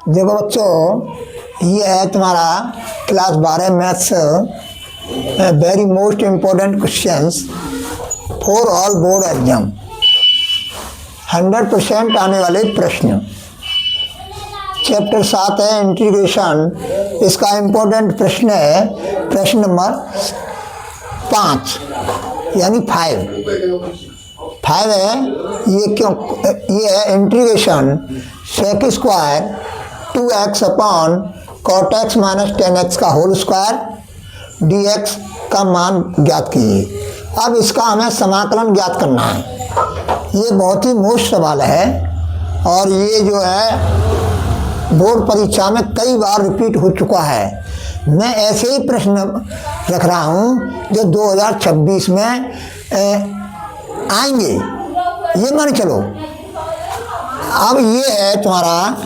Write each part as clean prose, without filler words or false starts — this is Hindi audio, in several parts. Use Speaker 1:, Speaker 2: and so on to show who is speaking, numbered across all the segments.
Speaker 1: देखो बच्चों, ये है तुम्हारा class 12 maths very most important questions for all board exam. 100% आने वाले प्रश्न। चैप्टर 7 है इंटीग्रेशन। इसका इम्पोर्टेंट प्रश्न है प्रश्न नंबर 5 यानी 5 है। ये क्यों, ये है integration sec square 2x upon cot x minus 10x का होल स्क्वायर dx का मान ज्ञात कीजिए। अब इसका हमें समाकलन ज्ञात करना है। ये बहुत ही मोस्ट सवाल है और ये जो है बोर्ड परीक्षा में कई बार रिपीट हो चुका है। मैं ऐसे ही प्रश्न रख रहा हूँ जो 2026 में आएंगे, ये मान चलो। अब ये है तुम्हारा,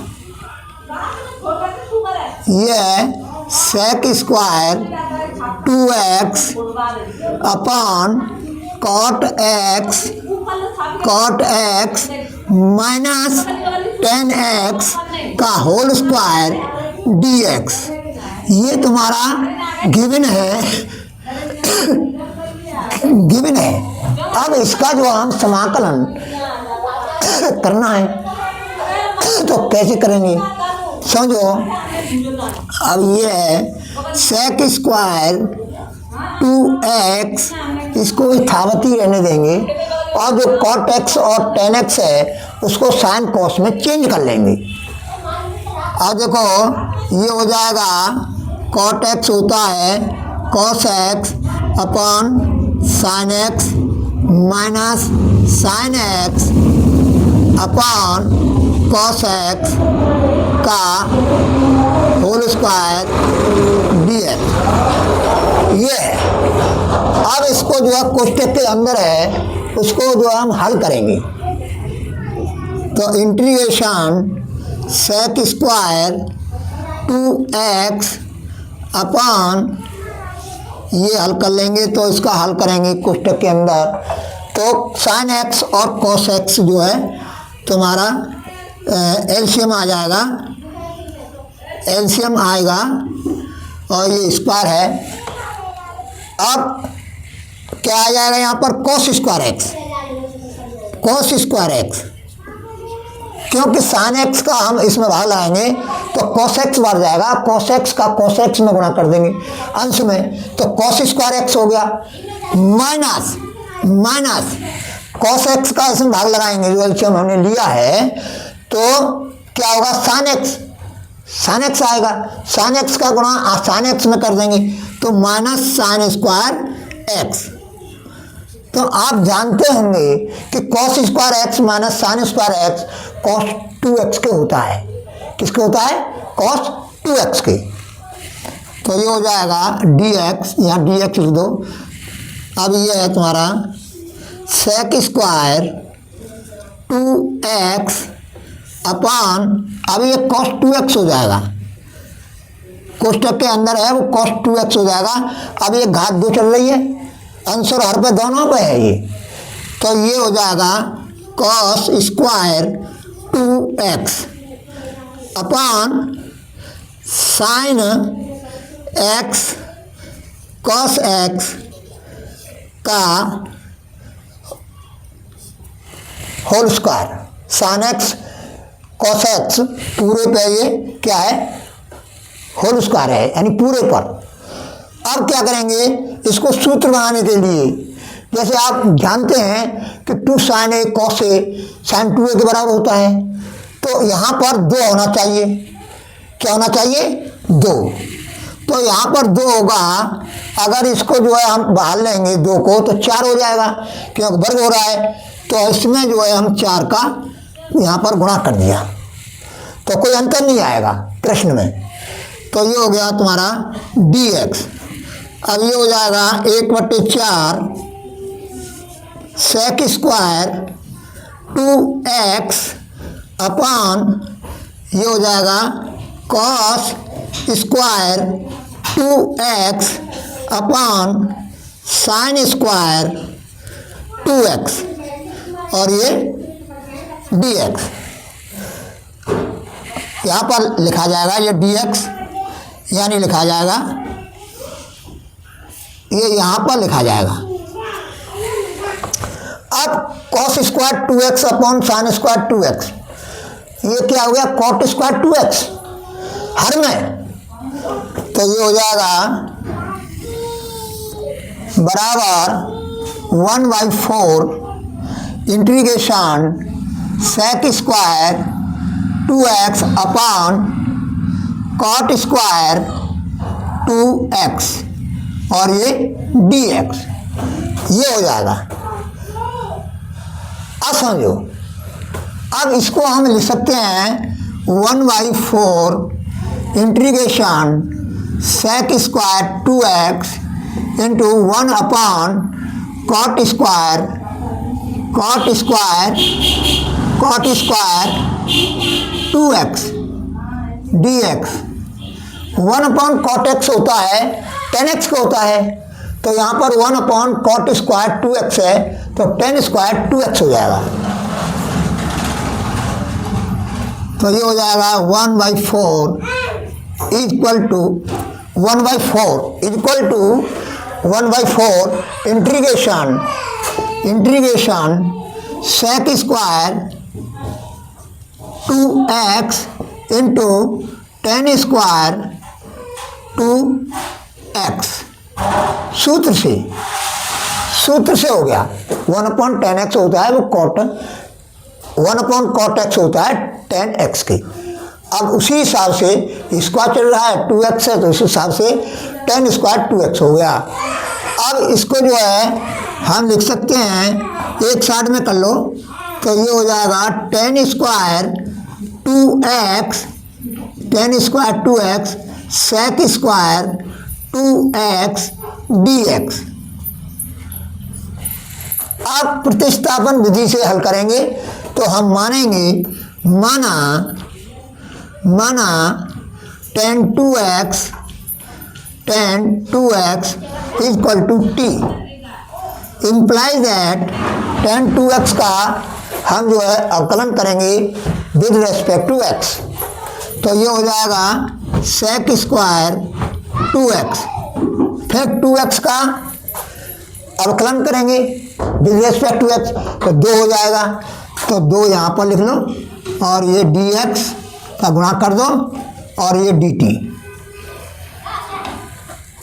Speaker 1: ये है sec square 2x upon cot x minus 10x का होल स्क्वायर dx। ये तुम्हारा गिवन है। अब इसका जो हम समाकलन करना है तो कैसे करेंगे समझो। अब ये है सेक स्क्वायर 2x, इसको यथावत ही रहने देंगे और जो कॉट एक्स और 10x है उसको साइन कॉस में चेंज कर लेंगे। अब देखो ये हो जाएगा, कॉट एक्स होता है cos x upon sine x minus sine x upon cos x का होल स्क्वायर dx। ये है। अब इसको जो है कोष्टक के अंदर है उसको जो हम हल करेंगे। तो integration sec square 2x upon ये हल कर लेंगे। तो इसका हल करेंगे कोष्टक के अंदर। तो साइन एक्स और कॉस एक्स जो है तुम्हारा एलसीएम आ जाएगा, एलसीएम आएगा और ये स्क्वायर है। अब क्या आ जाएगा यहाँ पर, कॉस स्क्वायर एक्स, क्योंकि साइन एक्स का हम इसमें भाग लाएंगे तो कॉस एक्स बढ़ जाएगा। कॉस एक्स का कॉस एक्स में गुणा कर देंगे अंश में, तो कॉस स्क्वायर एक्स हो गया माइनस कॉस एक्स का इसमें भाग लगाएंगे जो एलसीएम हमने लिया है। तो क्या होगा, साइन एक्स आएगा। साइन एक्स का गुणा साइन एक्स में कर देंगे तो माइनस साइन स्क्वायर एक्स। तो आप जानते होंगे कि cos square x minus sign square x cos 2x के होता है। किसके होता है, कॉस 2x के। तो ये हो जाएगा dx, यहाँ dx लिख दो। अब ये है तुम्हारा सेक स्क्वायर 2x अपॉन, अब ये कॉस 2x हो जाएगा, कोष्टक के अंदर है वो कॉस 2x हो जाएगा। अब ये घात 2 चल रही है, अंश और हर पे दोनों पे है ये। तो ये हो जाएगा cos square 2x upon sine x cos x का whole square. Sine x cos x पूरे पे ये क्या है, होल स्क्वायर है यानी पूरे पर। अब क्या करेंगे, इसको सूत्र बनाने के लिए, जैसे आप जानते हैं कि 2 sine A cos A sign 2a के बराबर होता है, तो यहाँ पर 2 होना चाहिए। क्या होना चाहिए, 2। तो यहाँ पर 2 होगा। अगर इसको जो है हम बाहर लेंगे 2 को तो 4 हो जाएगा, क्योंकि वर्ग हो रहा है। तो इसमें जो है हम 4 का यहाँ पर गुणा कर दिया तो कोई अंतर नहीं आएगा प्रश्न में। तो ये हो गया तुम्हारा dx। अब ये हो जाएगा 1/4 सेक स्क्वायर 2x अपॉन, ये हो जाएगा cos square 2x upon sine square 2x और ये dx। यहाँ पर लिखा जाएगा ये dx, यानी लिखा जाएगा ये यहाँ पर लिखा जाएगा। अब cos square 2x upon sine square 2x, ये क्या हो गया cot स्क्वायर 2x हर में, तो ये हो जाएगा बराबर 1/4 integration sec square 2x upon cot square 2x और ये dx, ये हो जाएगा। अब समझो, अब इसको हम लिख सकते हैं 1/4 integration sec square 2x into 1 upon cot square 2x dx। 1 upon cot x होता है 10x का होता है, तो यहाँ पर 1 अपॉन कॉट स्क्वायर 2x है, तो 10 स्क्वायर 2x हो जाएगा। तो ये हो जाएगा 1/4 equal to 1/4 integration sec square 2x into 10 square 2x। सूत्र से हो गया 1/10x होता है वो कॉट, 1/cot x होता है 10x की। अब उसी हिसाब से स्क्वायर चल रहा है 2x है, तो उस हिसाब से 10 स्क्वायर 2x हो गया। अब इसको जो है हम लिख सकते हैं, एक साइड में कर लो, तो ये हो जाएगा 10 स्क्वायर 2x सेक स्क्वायर 2x dx। अब प्रतिस्थापन विधि से हल करेंगे तो हम मानेंगे, माना 10 2x equal to t, implies that 10 2x का हम जो है अवकलन करेंगे विद रेस्पेक्ट टू x, तो ये हो जाएगा सेक स्क्वायर 2x, फिर 2x का अवकलन करेंगे विद रेस्पेक्ट टू x, तो 2 हो जाएगा, तो 2 यहाँ पर लिख लो और ये dx का गुणा कर दो और ये dt।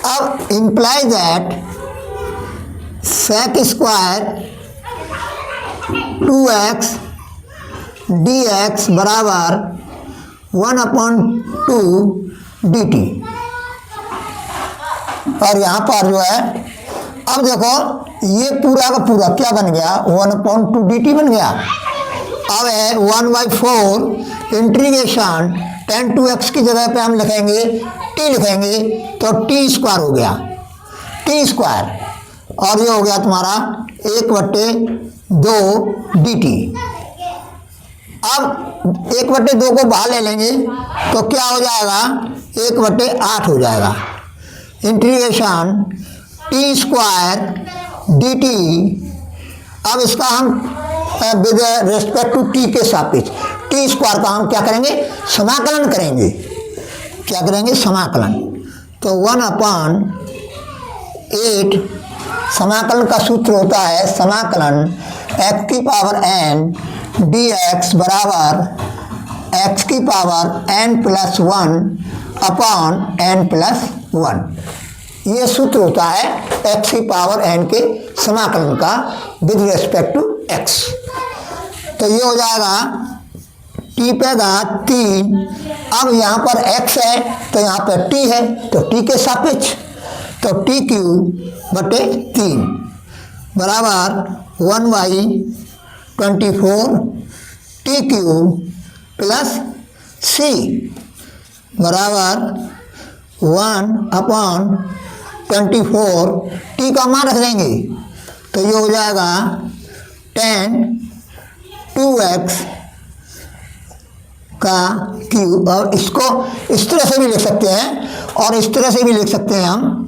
Speaker 1: अब imply that sec square 2x dx बराबर 1/2 dt। और यहाँ पर जो है, अब देखो ये पूरा का पूरा क्या बन गया 1/2 dt बन गया। अब है 1/4 इंटीग्रेशन 10 2x की जगह पे हम लिखेंगे t लिखेंगे, तो t स्क्वायर हो गया, t स्क्वायर, और ये हो गया तुम्हारा 1/2 dt। अब 1/2 को बाहर ले लेंगे तो क्या हो जाएगा 1/8 हो जाएगा। इंटीग्रेशन t स्क्वायर dt, अब इसका हम विद रेस्पेक्ट टू t के सापेक्ष t स्क्वायर का हम क्या करेंगे समाकलन करेंगे, क्या करेंगे समाकलन, तो 1/8 समाकलन का सूत्र होता है समाकलन x की पावर n dx बराबर x की पावर n+1 अपॉन n+1। ये सूत्र होता है x की पावर n के समाकलन का विद रेस्पेक्ट टू x। तो ये हो जाएगा t पे घात 3, अब यहाँ पर x है तो यहाँ पर t है, तो t के सापेक्ष, तो t³/3 बराबर 1/24 t³ प्लस c बराबर 1/24, t का मान रख देंगे, तो ये हो जाएगा 10 2x का क्यूब। और इसको इस तरह से भी लिख सकते हैं और इस तरह से भी लिख सकते हैं हम,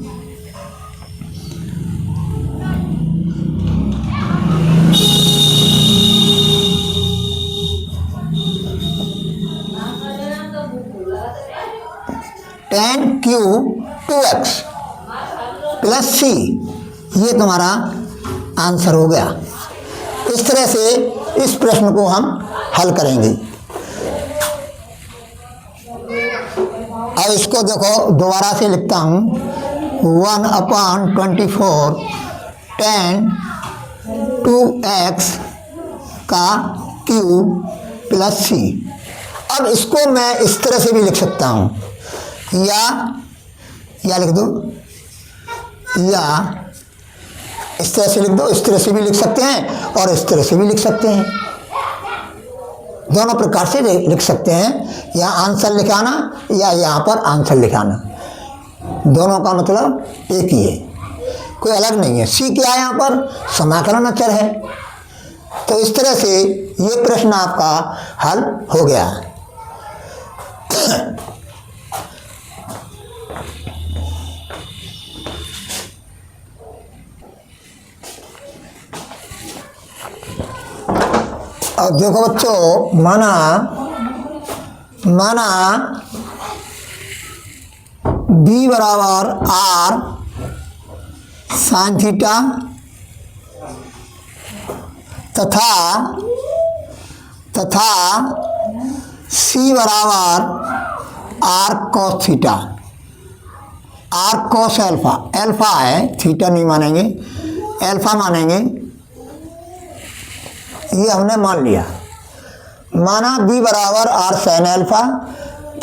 Speaker 1: tan क्यू 2x प्लस सी, ये तुम्हारा आंसर हो गया। इस तरह से इस प्रश्न को हम हल करेंगे। अब इसको देखो दोबारा से लिखता हूँ, 1/24 tan 2x का क्यूब प्लस सी। अब इसको मैं इस तरह से भी लिख सकता हूँ, या लिख दो, या इस तरह से लिख दो, इस तरह से भी लिख सकते हैं और इस तरह से भी लिख सकते हैं, दोनों प्रकार से लिख सकते हैं। यहाँ आंसर लिखाना या यहाँ पर आंसर लिखाना, दोनों का मतलब एक ही है, कोई अलग नहीं है। सी क्या है यहाँ पर? समाकलन अचर है। तो इस तरह से ये प्रश्न आपका हल हो गया। अब देखो बच्चों, माना b बराबर r साइन थीटा तथा c बराबर r cos theta, r cos alpha, alpha है, थीटा नहीं मानेंगे, अल्फा मानेंगे, ये हमने मान लिया। माना b बराबर r साइन अल्फा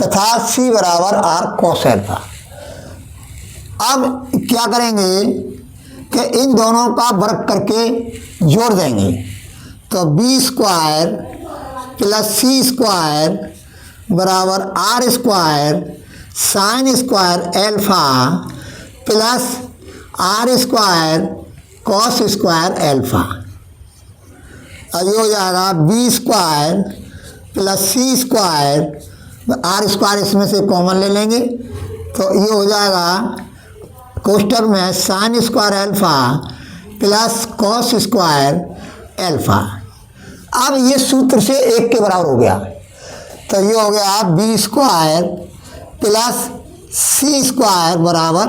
Speaker 1: तथा c बराबर r cos अल्फा। अब क्या करेंगे कि इन दोनों का वर्ग करके जोड़ देंगे, तो b square plus c square बराबर r square sine square alpha plus r square cos square alpha. अब ये हो जाएगा b square plus c square, r square इसमें से कॉमन ले लेंगे, तो ये हो जाएगा कोष्टक में sine square alpha plus cos square alpha. अब ये सूत्र से एक के बराबर हो गया, तो ये हो गया b square plus c square बराबर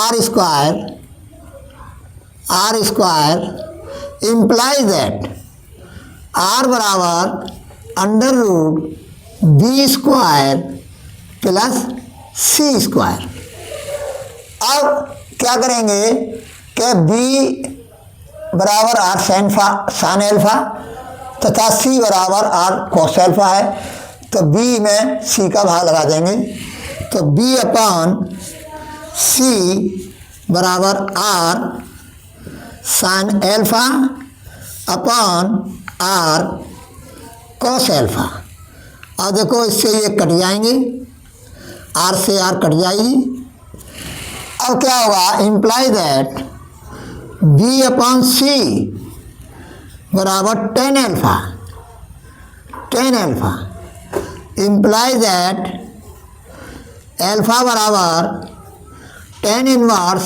Speaker 1: r square implies that r बराबर under root b square plus c square. अब क्या करेंगे कि b बराबर r साइन अल्फा तथा c बराबर r cos अल्फा है, तो b में c का भाग लगा देंगे, तो b अपॉन c बराबर r sine alpha upon r cos alpha. और देखो इससे ये कट जाएंगे, r से r कट जाएगी। अब क्या होगा, imply that b upon c बराबर tan alpha imply that alpha बराबर tan inverse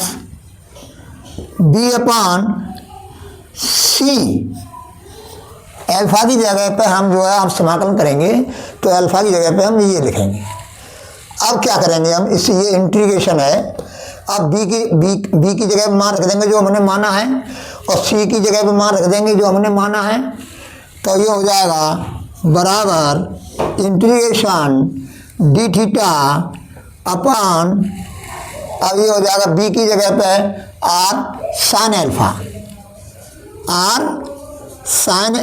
Speaker 1: b upon c। अल्फा की जगह पे हम जो है, हम समाकलन करेंगे तो अल्फा की जगह पे हम ये लिखेंगे। अब क्या करेंगे हम, इसे ये इंटीग्रेशन है, अब b की जगह पे मान रख देंगे जो हमने माना है, और c की जगह पे मान रख देंगे जो हमने माना है, तो ये हो जाएगा बराबर इंटीग्रेशन डी थीटा अपॉन, अब ये हो जाएगा b की जगह पे r sine alpha, r sine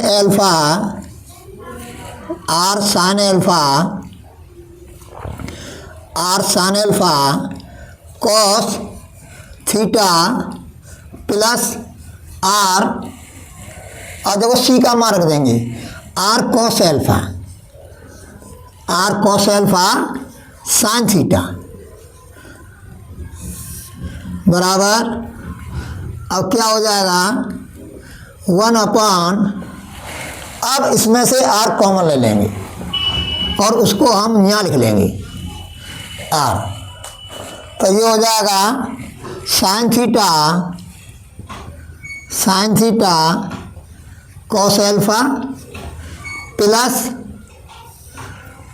Speaker 1: alpha cos theta plus r, और देखो c का मान रख देंगे r cos alpha sine theta बराबर, अब क्या हो जाएगा 1 अपॉन, अब इसमें से r कॉमन ले लेंगे और उसको हम यहाँ लिख लेंगे r, तो ये हो जाएगा sine theta cos alpha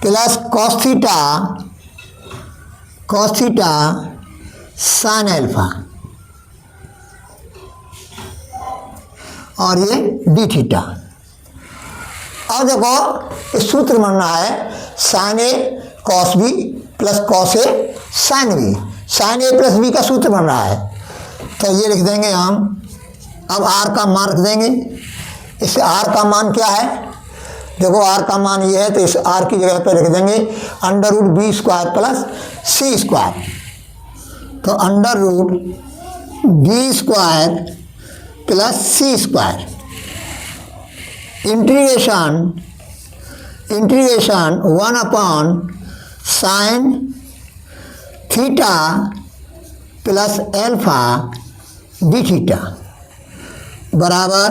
Speaker 1: plus cos theta cos theta sine alpha, और ये डी थीटा। अब देखो इस सूत्र बनना है sign A cos b plus cos A sine B, sign A plus B का सूत्र बन रहा है। तो ये लिख देंगे हम। अब आर का मान रख देंगे। इस आर का मान क्या है, देखो आर का मान ये है, तो इस आर की जगह पे लिख देंगे under root B square plus सी स्क्वायर। तो under root B square plus सी square integration 1 upon sine theta plus alpha D theta बराबर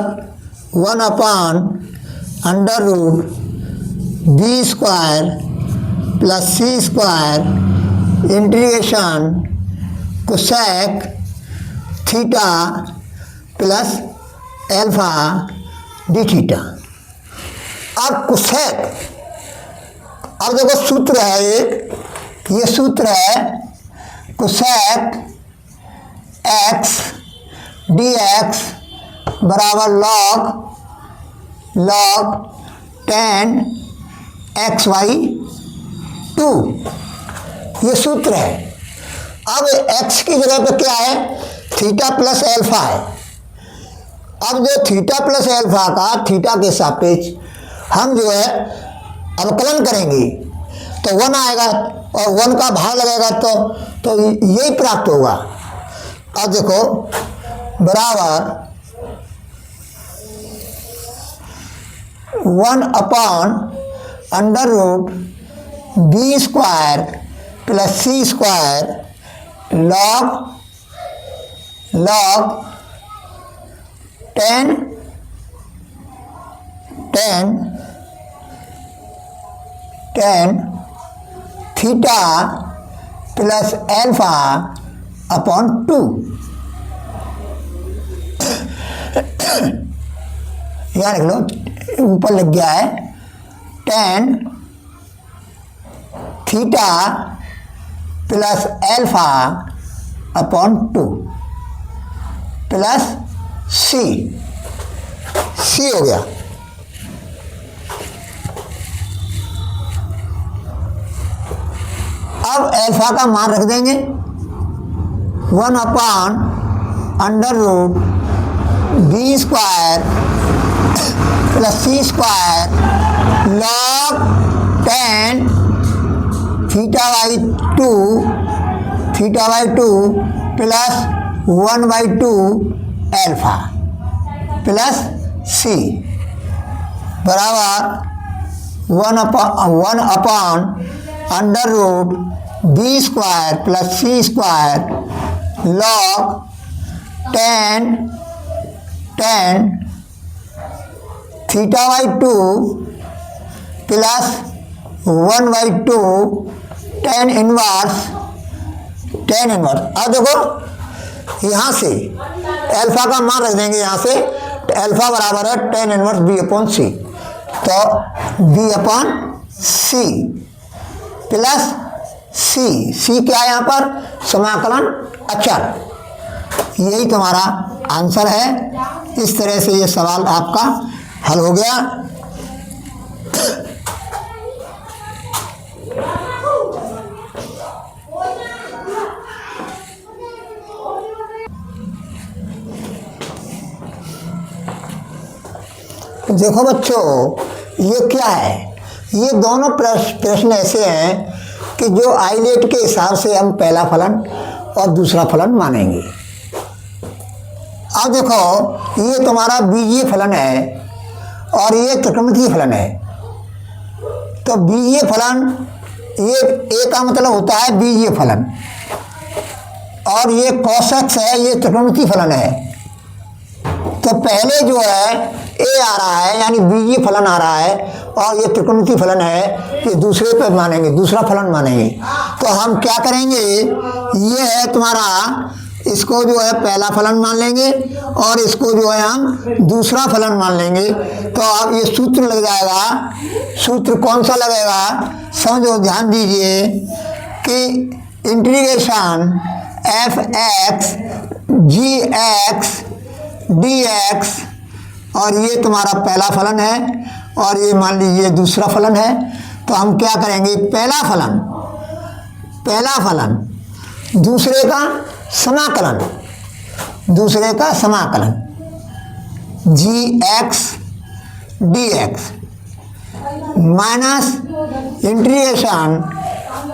Speaker 1: 1 upon under root B square plus सी square integration cosec theta plus alpha D theta. अब कोसेक, अब देखो सूत्र है एक, ये सूत्र है कोसेक एक्स डी एक्स बराबर लॉग टेन एक्स वाई 2, ये सूत्र है। अब एक्स की जगह पे क्या है, थीटा प्लस एल्फा है। अब जो थीटा प्लस एल्फा का थीटा के सापेक्ष हम जो है अवकलन करेंगे तो 1 आएगा, और 1 का भाग लगेगा तो यही प्राप्त होगा। अब देखो बराबर 1 upon under root B square plus सी square log 10 theta plus alpha upon 2। यहाँ लिख लो, ऊपर लग गया है 10 theta plus alpha upon 2 plus c हो गया। अब एल्फा का मान रख देंगे 1 upon under root B square plus C square log 10 theta by 2 plus 1/2 alpha plus c बराबर 1 upon under root B square plus C square log 10 theta by 2 plus 1/2 tan inverse. अब देखो यहाँ से एल्फा का मान रख देंगे, यहाँ से एल्फा बराबर है tan इनवर्स बी अपॉन सी, तो बी अपॉन सी प्लस सी क्या है यहाँ पर, समाकलन अचर। यही तुम्हारा आंसर है। इस तरह से ये सवाल आपका हल हो गया। देखो बच्चों, ये क्या है, ये दोनों प्रश्न ऐसे हैं कि जो आइलेट के हिसाब से हम पहला फलन और दूसरा फलन मानेंगे। अब देखो ये तुम्हारा बीजीय फलन है और ये त्रिकोणमितीय फलन है। तो बीजीय फलन, ये ए का मतलब होता है बीजीय फलन, और ये cos x है, ये त्रिकोणमितीय फलन है। तो पहले जो है ए आ रहा है यानी बीजीय फलन आ रहा है, और ये त्रिकोणमितीय फलन है, ये दूसरे पे मानेंगे, दूसरा फलन मानेंगे। तो हम क्या करेंगे, ये है तुम्हारा, इसको जो है पहला फलन मान लेंगे और इसको जो है हम दूसरा फलन मान लेंगे। तो अब ये सूत्र लग जाएगा। सूत्र कौन सा लगेगा, समझो, ध्यान दीजिए कि इंटीग्रेशन एफ एक्स जी एक्स डी एक्स, और ये तुम्हारा पहला फलन है और ये मान लीजिए दूसरा फलन है। तो हम क्या करेंगे, पहला फलन दूसरे का समाकलन G X D X minus integration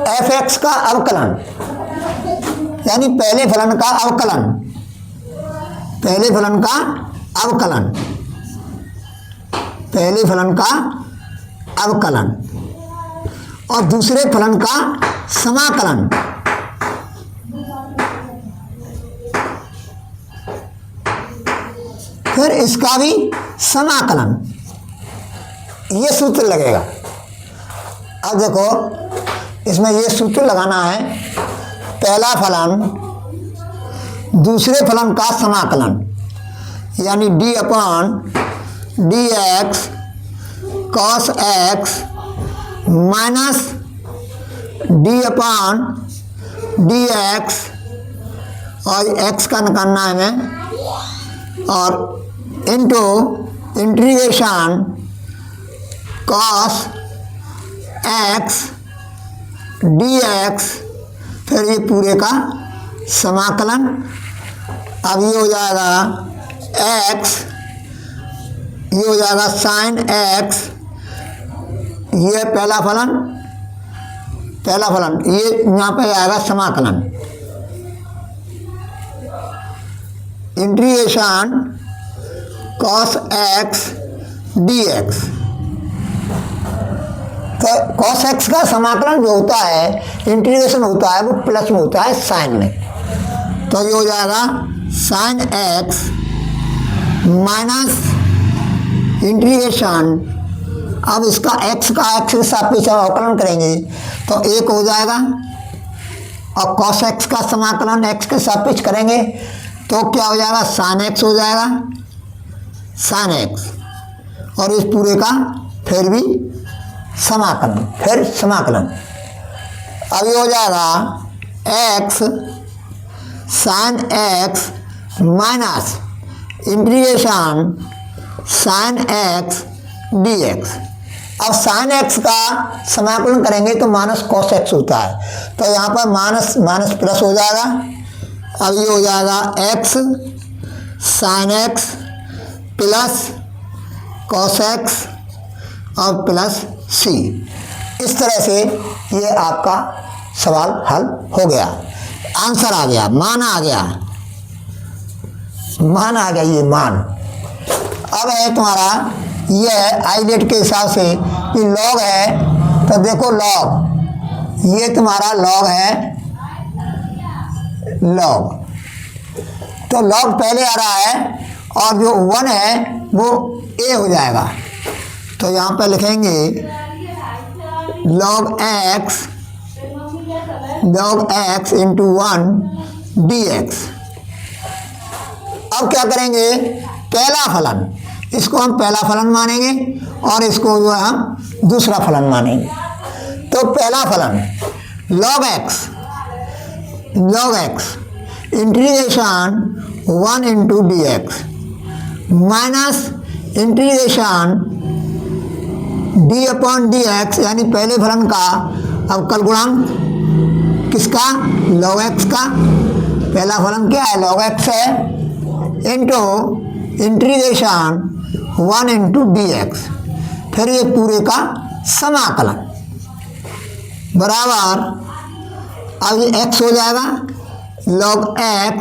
Speaker 1: F X का अवकलन, यानी पहले फलन का अवकलन और दूसरे फलन का समाकलन। फिर इसका भी समाकलन, ये सूत्र लगेगा। अब देखो इसमें ये सूत्र लगाना है, पहला फलन दूसरे फलन का समाकलन, यानी D upon D x cos x minus D upon D x, और एक्स का निकालना है हमें, और into integration cos x D x, फिर ये पूरे का समाकलन। अब ये हो जाएगा एक्स, ये हो जाएगा साइन एक्स, ये पहला फलन, ये यहाँ पे आएगा समाकलन integration cos x D X. तो कॉस एक्स का समाकलन जो होता है, इंटीग्रेशन होता है, वो प्लस में होता है साइन में। तो ये हो जाएगा साइन एक्स माइनस इंटीग्रेशन, अब इसका एक्स के सापेक्ष अवकलन करेंगे तो एक हो जाएगा, और कॉस एक्स का समाकलन एक्स के सापेक्ष करेंगे तो क्या हो जाएगा, साइन एक्स हो जाएगा, साइन एक्स, और इस पूरे का फिर भी समाकलन। अब ये हो जाएगा x sine x minus integration sine x D X. अब साइन एक्स का समाकलन करेंगे तो माइनस कॉस एक्स होता है, तो यहाँ पर माइनस प्लस हो जाएगा। अब ये हो जाएगा x sine x plus cos x और प्लस सी। इस तरह से ये आपका सवाल हल हो गया, आंसर आ गया, मान आ गया, ये मान। अब है तुम्हारा ये आईलेट के हिसाब से कि लॉग है, तो देखो लॉग, ये तुम्हारा लॉग है, लॉग, तो लॉग पहले आ रहा है और जो 1 है वो ए हो जाएगा। तो यहाँ पर लिखेंगे log x इंटू 1 dx। अब क्या करेंगे, पहला फलन, इसको हम पहला फलन मानेंगे और इसको जो है हम दूसरा फलन मानेंगे। तो पहला फलन log x integration 1 into dx minus integration D upon D x, यानी पहले फलन का अवकल गुणांक, किसका, log x का, पहला फलन क्या है, log x है, into integration 1 into D x, फिर ये पूरे का समाकलन बराबर, अब ये x हो जाएगा log x,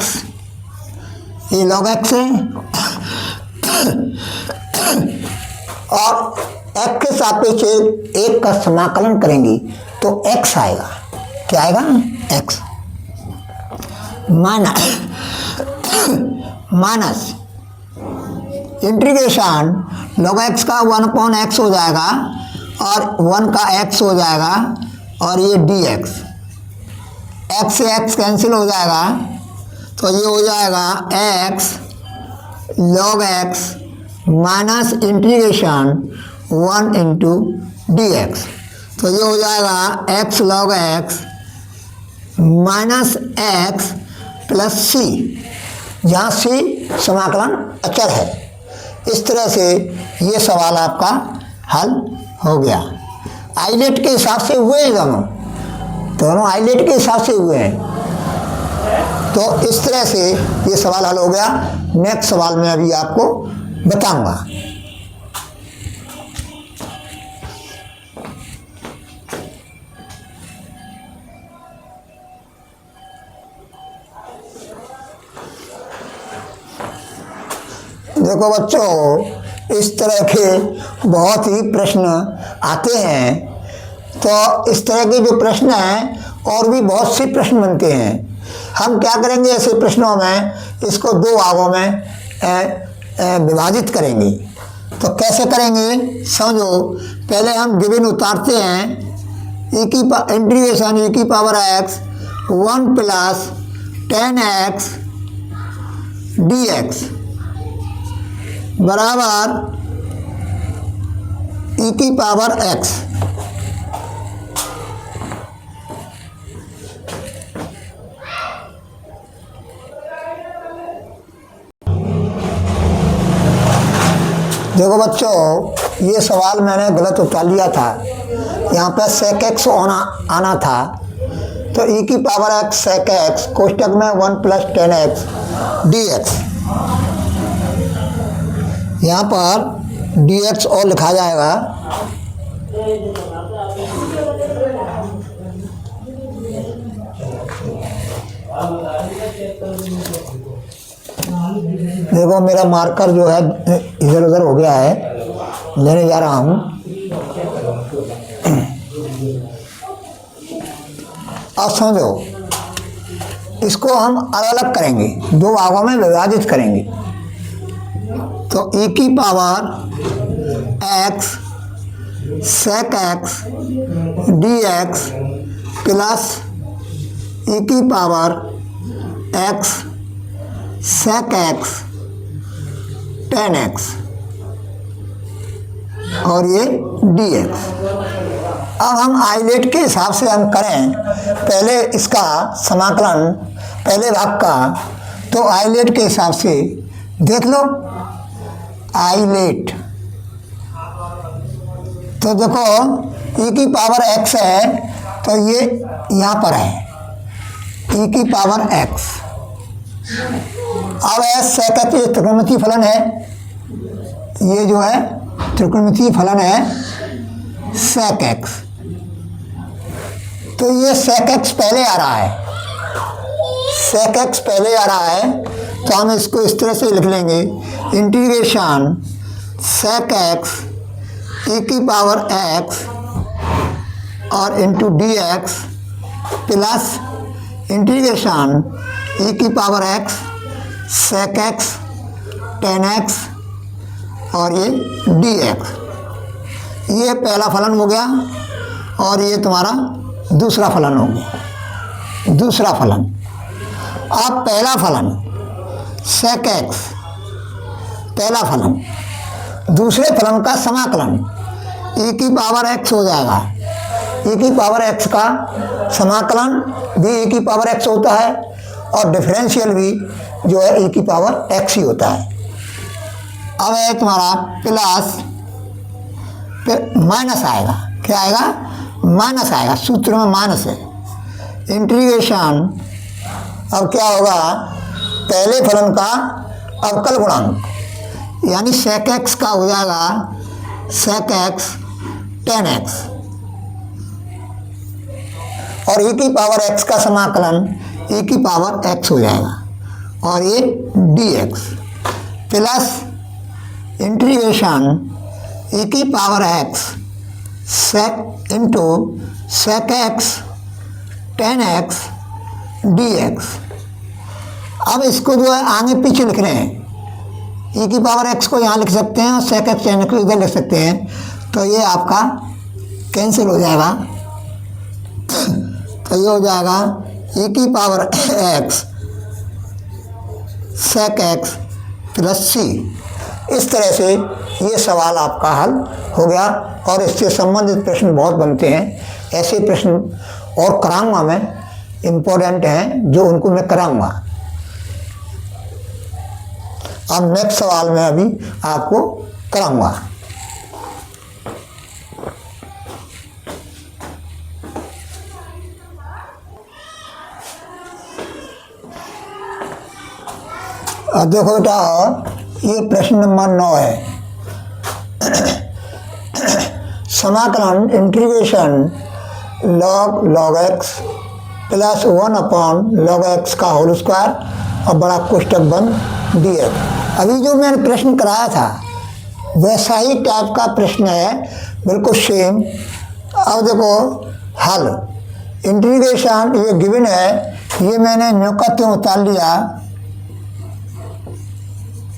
Speaker 1: ये log x है, और x के सापेक्ष एक का समाकलन करेंगे तो x आएगा, क्या आएगा, x minus integration log x का 1 अपॉन x हो जाएगा और 1 का x हो जाएगा, और ये dx, x से x कैंसिल हो जाएगा, तो ये हो जाएगा x log x minus integration 1 into D X. तो ये हो जाएगा x log x minus X plus C, जहाँ सी समाकलन अचर है। इस तरह से ये सवाल आपका हल हो गया। आइलेट के हिसाब से हुए हैं, दोनों आइलेट के हिसाब से हुए हैं। तो इस तरह से ये सवाल हल हो गया। नेक्स्ट सवाल मैं अभी आपको बताऊंगा। देखो बच्चों, इस तरह के बहुत ही प्रश्न आते हैं। तो इस तरह के जो प्रश्न हैं और भी बहुत से प्रश्न बनते हैं। हम क्या करेंगे, ऐसे प्रश्नों में इसको दो भागों में विभाजित करेंगे। तो कैसे करेंगे समझो। पहले हम गिवन उतारते हैं। इंटीग्रेशन e की power x 1 plus 10x dx बराबर e की पावर x। देखो बच्चों, ये सवाल मैंने गलत उतार लिया था। यहाँ पर sec x आना था। तो e की पावर x sec x कोष्टक में 1 प्लस 10x dx, यहाँ पर dx और लिखा जाएगा। देखो मेरा मार्कर जो है इधर उधर हो गया है, लेने जा रहा हूँ। अब समझो, इसको हम अलग अलग करेंगे, दो भागों में विभाजित करेंगे। तो e की power x sec x dx plus e की power x sec x 10x और ये dx। अब हम आइलेट के हिसाब से हम करें पहले इसका समाकलन पहले भाग का। तो आइलेट के हिसाब से देख लो। आइलेट तो देखो e की पावर x है, तो ये यहाँ पर है e की पावर x। अब sec x ये त्रिकोणमितीय फलन है, ये जो है त्रिकोणमितीय फलन है sec x। तो ये sec x पहले आ रहा है, sec x पहले आ रहा है। तो हम इसको इस तरह से लिख लेंगे, इंटीग्रेशन sec x e की पावर x और into dx plus integration e की power x sec x 10x और ये dx। ये पहला फलन हो गया और ये तुम्हारा दूसरा फलन हो गया। दूसरा फलन। अब पहला फलन sec x पहला फलन, दूसरे फलन का समाकलन e की पावर x हो जाएगा। e की पावर x का समाकलन भी e की पावर x होता है और डिफरेंशियल भी जो है e की पावर x ही होता है। अब है तुम्हारा प्लस, फिर माइनस आएगा। क्या आएगा? माइनस आएगा, सूत्र में माइनस है। इंटीग्रेशन अब क्या होगा, पहले फलन का अवकल गुणांक यानी sec x का हो जाएगा sec x 10x और e की पावर x का समाकलन e की पावर x हो जाएगा और ये dx प्लस इंटीग्रेशन e की power x sec into sec x 10x dx। अब इसको जो है आगे पीछे लिख रहे हैं। e की पावर x को यहाँ लिख सकते हैं और sec x 10x को इधर लिख सकते हैं। तो ये आपका कैंसिल हो जाएगा। तो ये हो जाएगा e की power x sec x plus c। इस तरह से ये सवाल आपका हल हो गया और इससे संबंधित प्रश्न बहुत बनते हैं। ऐसे प्रश्न और कराऊंगा मैं इम्पोर्टेंट हैं जो उनको मैं कराऊंगा। अब नेक्स्ट सवाल में अभी आपको कराऊंगा। अब देखो बेटा, ये प्रश्न नंबर 9 है। समाकलन integration log x plus 1/log x का होल स्क्वायर और बड़ा कोष्टक बंद dx। अभी जो मैंने प्रश्न कराया था वैसा ही टाइप का प्रश्न है, बिल्कुल सेम। अब देखो हल, इंटीग्रेशन ये गिवन है, ये मैंने न्योका त्यों उतार लिया,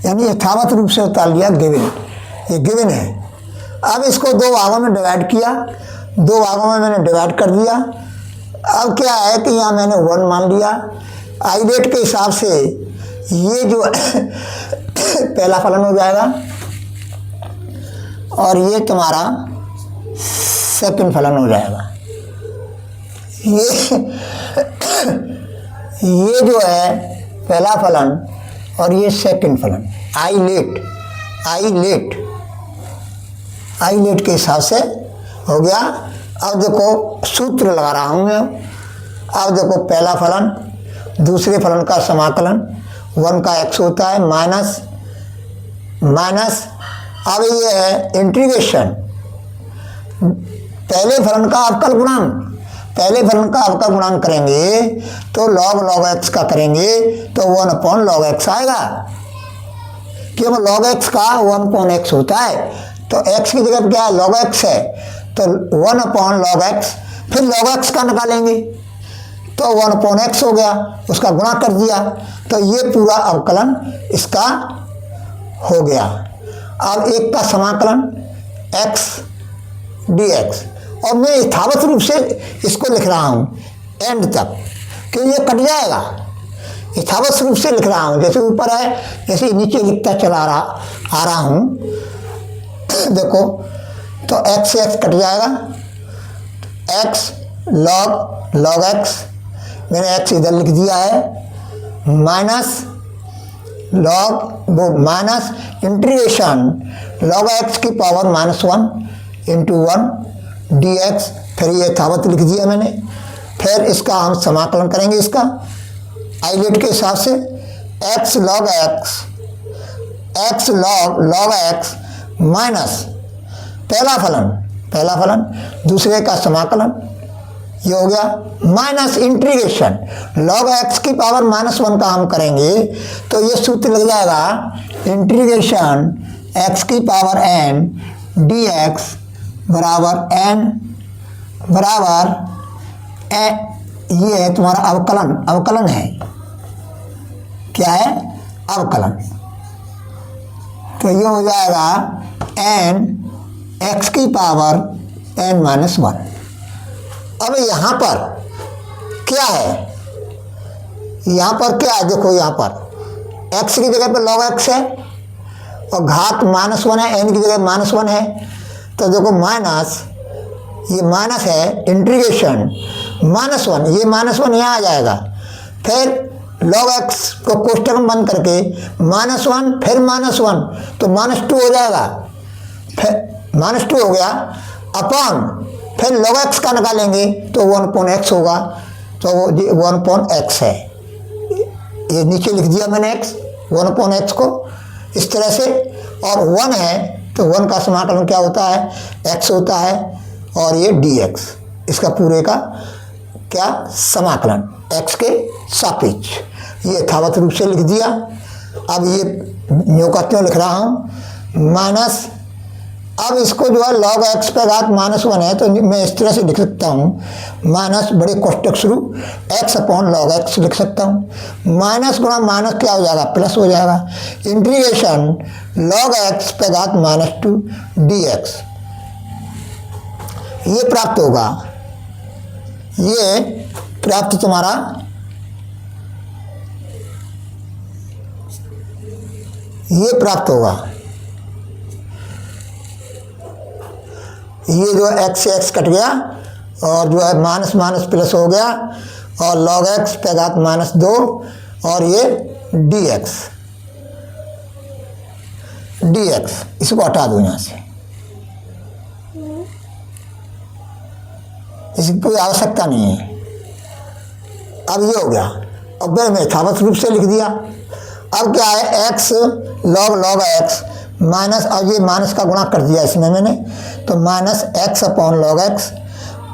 Speaker 1: यानी यथावत रूप से उतार लिया गिवन, ये गिवन है। अब इसको दो भागों में डिवाइड किया, दो भागों में मैंने डिवाइड कर दिया। अब क्या है कि यहाँ मैंने 1 मान लिया। आई रेट के हिसाब से ये जो पहला फलन हो जाएगा और ये तुम्हारा सेकंड फलन हो जाएगा। ये जो है पहला फलन और ये सेकंड फलन, आई लेट के हिसाब से हो गया। अब देखो सूत्र लगा रहा हूँ मैं। अब देखो पहला फलन दूसरे फलन का समाकलन, 1 का x होता है माइनस माइनस। अब ये है इंटीग्रेशन, पहले फलन का अवकल गुणांक करेंगे तो log x का करेंगे तो 1/log x आएगा, क्योंकि log x का 1/x होता है। तो x की जगह क्या है, log x है, तो 1/log x, फिर log x का निकालेंगे तो 1/x हो गया, उसका गुणा कर दिया, तो ये पूरा अवकलन इसका हो गया। अब एक का समाकलन x dx, और मैं यथावत रूप से इसको लिख रहा हूँ एंड तक, कि ये कट जाएगा। यथावत रूप से लिख रहा हूँ, जैसे ऊपर है जैसे नीचे लिखता चला आ रहा हूँ। देखो तो x से x कट जाएगा, x log x, मैंने x इधर लिख दिया है, minus minus integration log x की पावर -1 इंटू 1 dx, फिर ये यथावत लिख दिया मैंने। फिर इसका हम समाकलन करेंगे, इसका आई लेट के हिसाब से x log x माइनस पहला फलन दूसरे का समाकलन, ये हो गया, माइनस इंटीग्रेशन log x की पावर -1 का हम करेंगे तो ये सूत्र लग जाएगा इंटीग्रेशन x की पावर n dx बराबर n बराबर ये है तुम्हारा अवकलन है, क्या है, अवकलन। तो ये हो जाएगा n x की पावर n-1। अब यहाँ पर क्या है, यहाँ पर क्या है, देखो यहाँ पर x की जगह पर log x है और घात -1 है, n की जगह -1 है, तो देखो माइनस, ये माइनस है, इंटीग्रेशन -1, ये -1 यहाँ आ जाएगा, फिर log x को कोष्टक में बंद करके -1 फिर -1 तो -2 हो जाएगा, फिर -2 हो गया अपॉन, फिर log x का निकालेंगे तो 1/x होगा, तो वो 1/x है, ये नीचे लिख दिया मैंने x 1/x को इस तरह से, और 1 है तो 1 का समाकलन क्या होता है, x होता है, और ये dx, इसका पूरे का क्या समाकलन x के सापेक्ष, ये यथावत रूप से लिख दिया। अब ये न्योकात्यों लिख रहा हूँ माइनस, अब इसको जो है log x पे घात -1 है तो मैं इस तरह से लिख सकता हूँ, माइनस बड़े कोष्टक शुरू x/log x लिख सकता हूँ, माइनस गुणा माइनस क्या हो जाएगा, प्लस हो जाएगा, इंटीग्रेशन log x पे घात -2 dx, ये प्राप्त होगा, ये प्राप्त तुम्हारा ये प्राप्त होगा, ये जो x से x कट गया और जो है माइनस माइनस प्लस हो गया, और log x पे घात -2 और ये dx, इसको हटा दो यहाँ से, इसकी कोई आवश्यकता नहीं है। अब ये हो गया, अब मैंने यथावत रूप से लिख दिया। अब क्या है, x log x माइनस, और ये माइनस का गुणा कर दिया इसमें मैंने, तो -x/log x,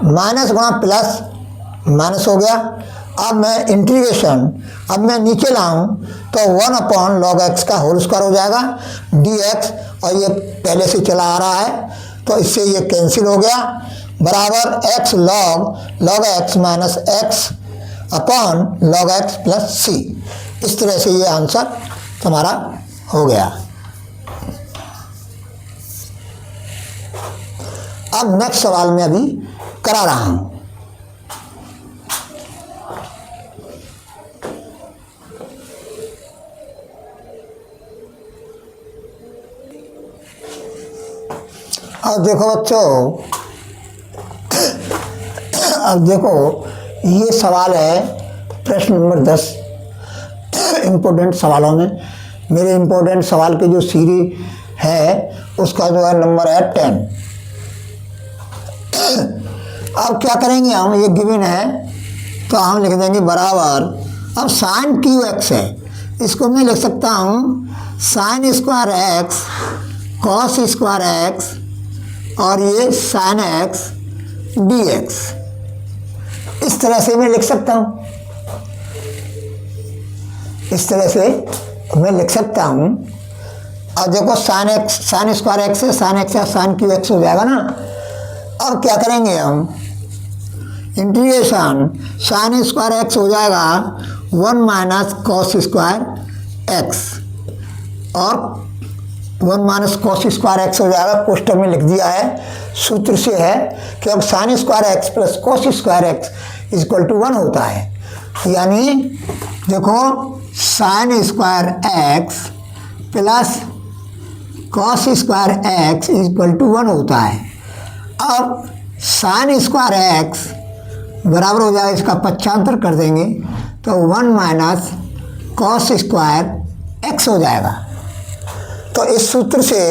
Speaker 1: माइनस गुणा प्लस माइनस हो गया। अब मैं इंटीग्रेशन, अब मैं नीचे लाऊं तो 1/log x का होल स्क्वायर हो जाएगा dx, और ये पहले से चला आ रहा है तो इससे ये कैंसिल हो गया, बराबर x log x minus x/log x plus c। इस तरह से ये आंसर तुम्हारा हो गया। अब नेक्स्ट सवाल में अभी करा रहा हूं। अब देखो बच्चों, अब देखो ये सवाल है प्रश्न नंबर 10 इम्पोर्टेंट सवालों में। मेरे इम्पोर्टेंट सवाल की जो सीरीज है उसका जो है नंबर है 10। अब क्या करेंगे हम, ये गिवन है तो हम लिख देंगे बराबर, अब साइन क्यू एक्स है, इसको मैं लिख सकता हूँ sign square x cos square x और ये साइन एक्स डी एक्स, इस तरह से मैं लिख सकता हूँ, इस तरह से मैं लिख सकता हूँ। अब देखो sine x, sign square X है, साइन एक्स या साइन क्यू एक्स हो जाएगा ना। अब क्या करेंगे हम, इंटीग्रेशन साइन स्क्वायर एक्स हो जाएगा 1 माइनस कॉस स्क्वायर एक्स, और 1 माइनस कॉस स्क्वायर एक्स हो जाएगा, कोष्टक में लिख दिया है, सूत्र से है कि अब sine square x plus cos square x equal to 1 होता है। यानी देखो sine square x plus cos square x equal to 1 होता है। अब साइन स्क्वायर एक्स बराबर हो जाएगा, इसका पक्षांतर कर देंगे तो 1 माइनस कॉस स्क्वायर एक्स हो जाएगा। तो इस सूत्र से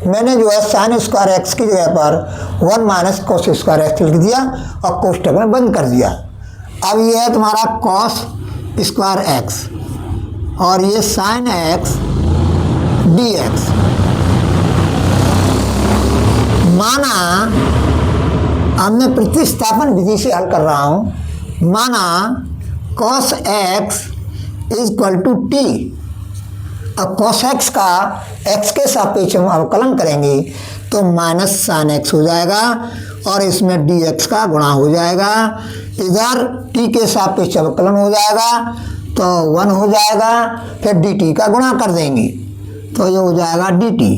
Speaker 1: मैंने जो है साइन स्क्वायर एक्स की जगह पर 1 माइनस कॉस स्क्वायर एक्स लिख दिया और कोष्टक में बंद कर दिया। अब ये है तुम्हारा कॉस स्क्वायर एक्स और ये साइन एक्स डी एक्स। माना, अब मैं प्रतिस्थापन विधि से हल कर रहा हूँ, माना cos x equal to t. अब कॉस एक्स का एक्स के सापेक्ष हम अवकलन करेंगे तो माइनस साइन एक्स हो जाएगा और इसमें डी एक्स का गुणा हो जाएगा, इधर टी के सापेक्ष अवकलन हो जाएगा तो 1 हो जाएगा, फिर डी टी का गुणा कर देंगे तो ये हो जाएगा डी टी।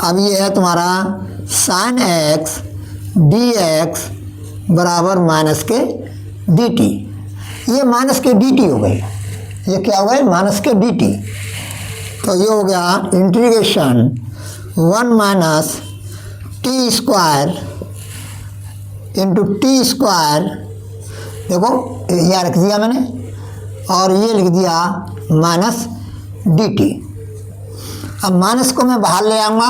Speaker 1: अब ये है तुम्हारा साइन एक्स डी एक्स बराबर माइनस के डी टी। ये माइनस के डी टी हो गए, ये क्या हो गए, माइनस के डी टी। तो ये हो गया integration 1 minus T square into T square, देखो यहाँ रख दिया मैंने, और ये लिख दिया माइनस डी टी। अब माइनस को मैं बाहर ले आऊँगा,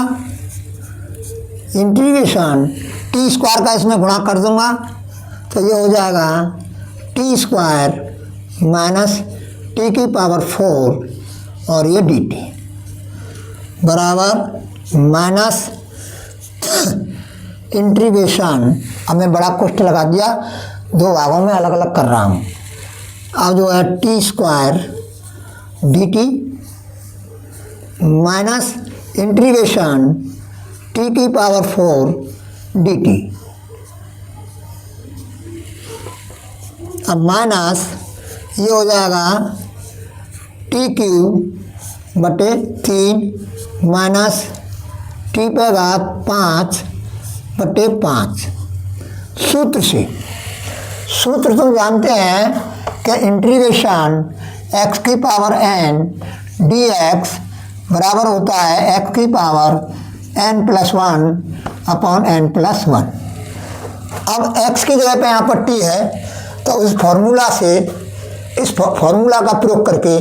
Speaker 1: इंटीग्रेशन टी स्क्वायर का इसमें गुणा कर दूंगा तो ये हो जाएगा टी स्क्वायर माइनस टी की पावर 4 और ये डी टी बराबर माइनस इंटीग्रेशन, अब मैं बड़ा कोष्ठ लगा दिया, 2 भागों में अलग अलग कर रहा हूँ। अब जो है T square D t minus integration T की पावर 4 डी टी, अब माइनस ये हो जाएगा टी क्यूब बटे 3 माइनस टी पे घात 5 बटे 5। सूत्र से, सूत्र तो जानते हैं कि इंटीग्रेशन x की पावर n डी एक्स बराबर होता है x की पावर n+1 अपॉन n+1। अब x की जगह पे यहाँ पर t है तो उस फॉर्मूला से, इस फॉर्मूला का प्रयोग करके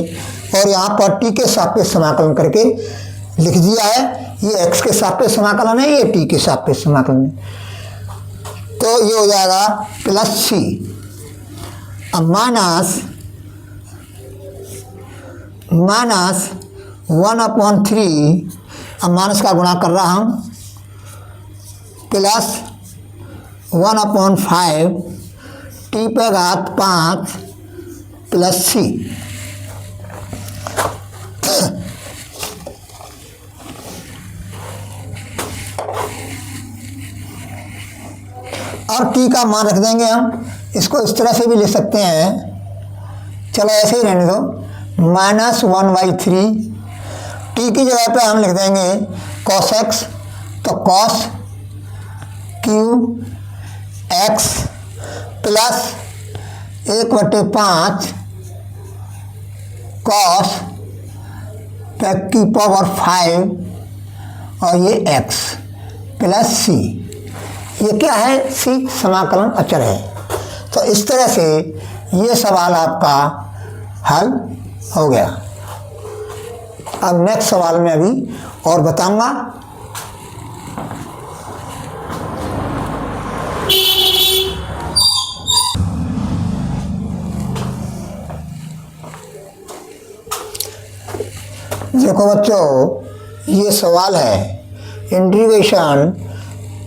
Speaker 1: और यहाँ पर टी के सापेक्ष समाकलन करके लिख दिया है। ये एक्स के सापेक्ष समाकलन है, ये टी के सापेक्ष समाकलन है। तो ये हो जाएगा प्लस सी, अब माइनस 1/3, अब माइनस का गुणा कर रहा हूँ, प्लस 1/5 टी पे घात 5 प्लस सी। और टी का मान रख देंगे हम, इसको इस तरह से भी ले सकते हैं, चलो ऐसे ही रहने दो, -1/3 टी की जगह पे हम लिख देंगे cos x, तो cos Q x plus 1/5 cos की पावर 5 और ये x प्लस सी। ये क्या है? सी समाकलन अचर है। तो इस तरह से ये सवाल आपका हल हो गया। अब नेक्स्ट सवाल में अभी और बताऊंगा। देखो बच्चों, ये सवाल है integration